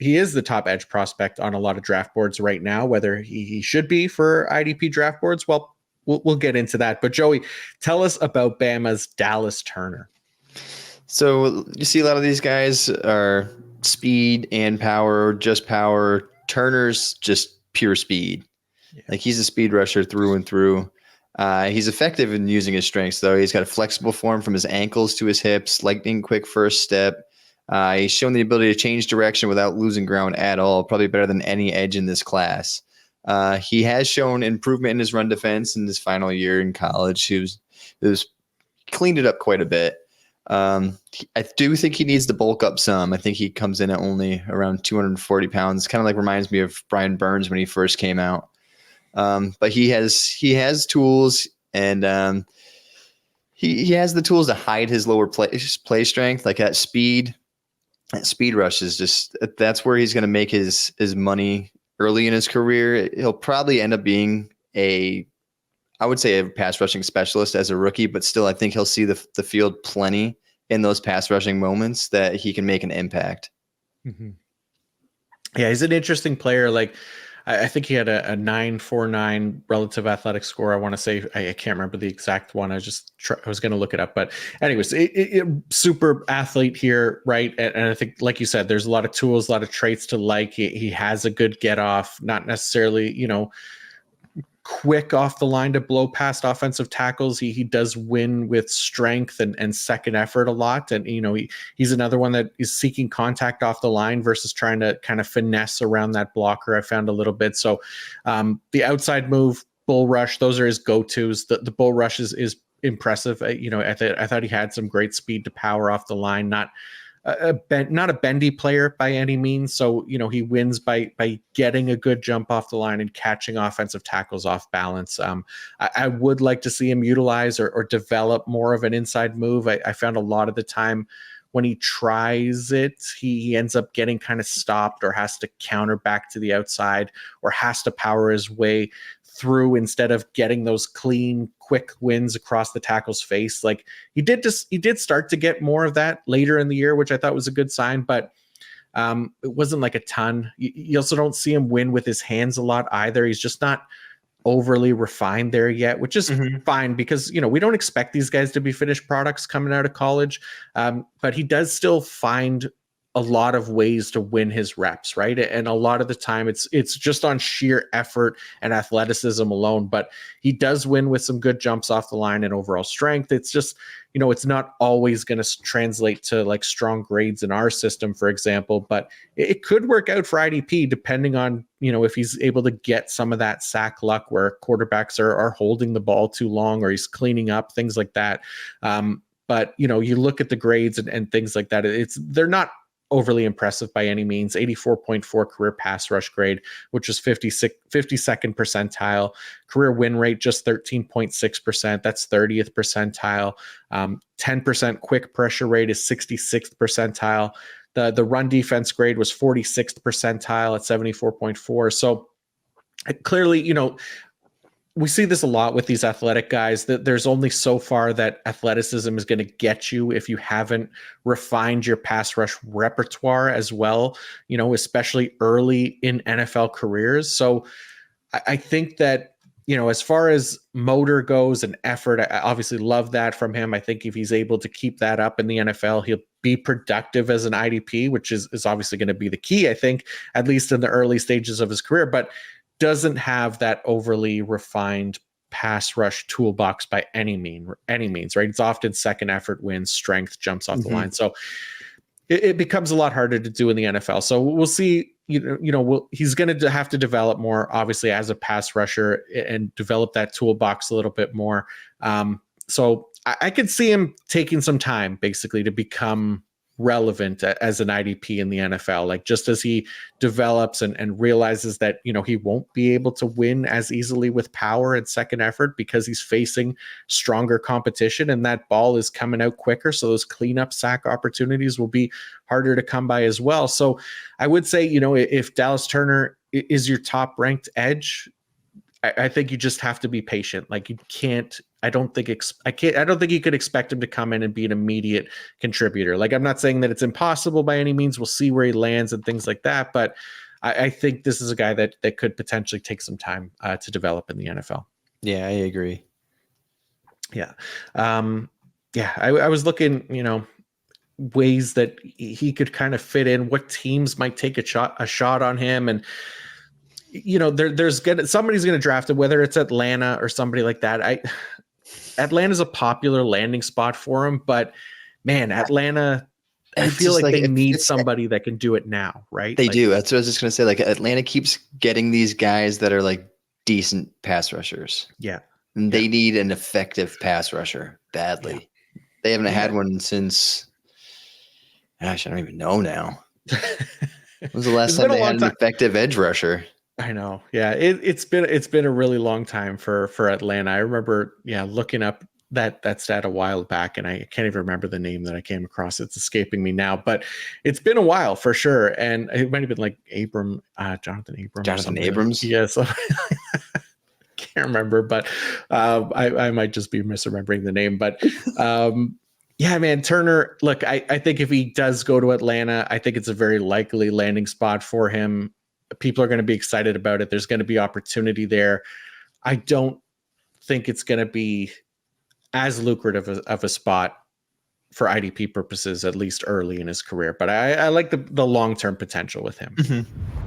he is the top edge prospect on a lot of draft boards right now. Whether he should be for IDP draft boards, well, we'll get into that. But Joey, tell us about Bama's Dallas Turner. So you see a lot of these guys are speed and power, just power. Turner's just pure speed. Yeah. Like he's a speed rusher through and through. He's effective in using his strengths, though. He's got a flexible form from his ankles to his hips, lightning quick first step. He's shown the ability to change direction without losing ground at all, probably better than any edge in this class. He has shown improvement in his run defense in his final year in college. He was cleaned it up quite a bit. I do think he needs to bulk up some. I think he comes in at only around 240 pounds. Kind of like reminds me of Brian Burns when he first came out. But he has tools, and he has the tools to hide his lower play strength, like that speed. That speed rush is just, that's where he's going to make his money early in his career. He'll probably end up being I would say a pass rushing specialist as a rookie, but still, I think he'll see the field plenty in those pass rushing moments that he can make an impact. Mm-hmm. Yeah, he's an interesting player. Like, I think he had a 9.49 relative athletic score. I want to say, I can't remember the exact one. I was going to look it up, but anyways, super athlete here, right? And I think, like you said, there's a lot of tools, a lot of traits to like. He has a good get off, not necessarily, quick off the line to blow past offensive tackles. He does win with strength and second effort a lot. And, he's another one that is seeking contact off the line versus trying to kind of finesse around that blocker. I found a little bit. So the outside move, bull rush, those are his go-tos. The bull rush is impressive. I thought he had some great speed to power off the line, not a bendy player by any means. So, he wins by getting a good jump off the line and catching offensive tackles off balance. I would like to see him utilize or develop more of an inside move. I found a lot of the time when he tries it, he ends up getting kind of stopped or has to counter back to the outside or has to power his way through instead of getting those clean, quick wins across the tackle's face. Like he did start to get more of that later in the year, which I thought was a good sign, but it wasn't like a ton. You also don't see him win with his hands a lot either. He's just not overly refined there yet, which is fine because, we don't expect these guys to be finished products coming out of college. But he does still find a lot of ways to win his reps, right? And a lot of the time it's just on sheer effort and athleticism alone, but he does win with some good jumps off the line and overall strength. It's just, it's not always going to translate to like strong grades in our system, for example, but it could work out for IDP depending on, if he's able to get some of that sack luck where quarterbacks are holding the ball too long or he's cleaning up, things like that. But, you look at the grades and things like that, they're not overly impressive by any means. 84.4 career pass rush grade, which is 52nd percentile. Career win rate just 13.6%. That's 30th percentile. 10% quick pressure rate is 66th percentile. The run defense grade was 46th percentile at 74.4. So clearly, we see this a lot with these athletic guys, that there's only so far that athleticism is going to get you if you haven't refined your pass rush repertoire as well, especially early in NFL careers. So I think that, as far as motor goes and effort, I obviously love that from him. I think if he's able to keep that up in the NFL, he'll be productive as an IDP, which is obviously going to be the key, I think, at least in the early stages of his career. But doesn't have that overly refined pass rush toolbox by any means, right? It's often second effort wins, strength, jumps off the line. So it becomes a lot harder to do in the NFL. So we'll see, he's going to have to develop more, obviously, as a pass rusher and develop that toolbox a little bit more. So I could see him taking some time basically to become relevant as an IDP in the NFL, like just as he develops and realizes that, he won't be able to win as easily with power and second effort because he's facing stronger competition and that ball is coming out quicker. So those cleanup sack opportunities will be harder to come by as well. So I would say, if Dallas Turner is your top ranked edge, I think you just have to be patient. Like you can't I don't think I don't think you could expect him to come in and be an immediate contributor. Like, I'm not saying that it's impossible by any means. We'll see where he lands and things like that. But I think this is a guy that could potentially take some time to develop in the NFL. Yeah, I agree. Yeah. I was looking, ways that he could kind of fit in, what teams might take a shot on him. And, somebody's going to draft him, whether it's Atlanta or somebody like that. Atlanta's a popular landing spot for him, but man, Atlanta, I feel like they need somebody that can do it now, right? They do. That's what I was just going to say. Like, Atlanta keeps getting these guys that are like decent pass rushers. Yeah. And they need an effective pass rusher badly. Yeah. They haven't had one since, gosh, I don't even know now. When was the last time they had an effective edge rusher? I know. Yeah. It's been a really long time for Atlanta. I remember, looking up that stat a while back, and I can't even remember the name that I came across. It's escaping me now, but it's been a while for sure. And it might have been like Jonathan Abrams. Jonathan Abrams? Yes. Yeah, can't remember, but I might just be misremembering the name. But yeah, man, Turner, look, I think if he does go to Atlanta, I think it's a very likely landing spot for him. People are going to be excited about it. There's going to be opportunity there. I don't think it's going to be as lucrative of a spot for IDP purposes, at least early in his career. But I like the long-term potential with him. Mm-hmm.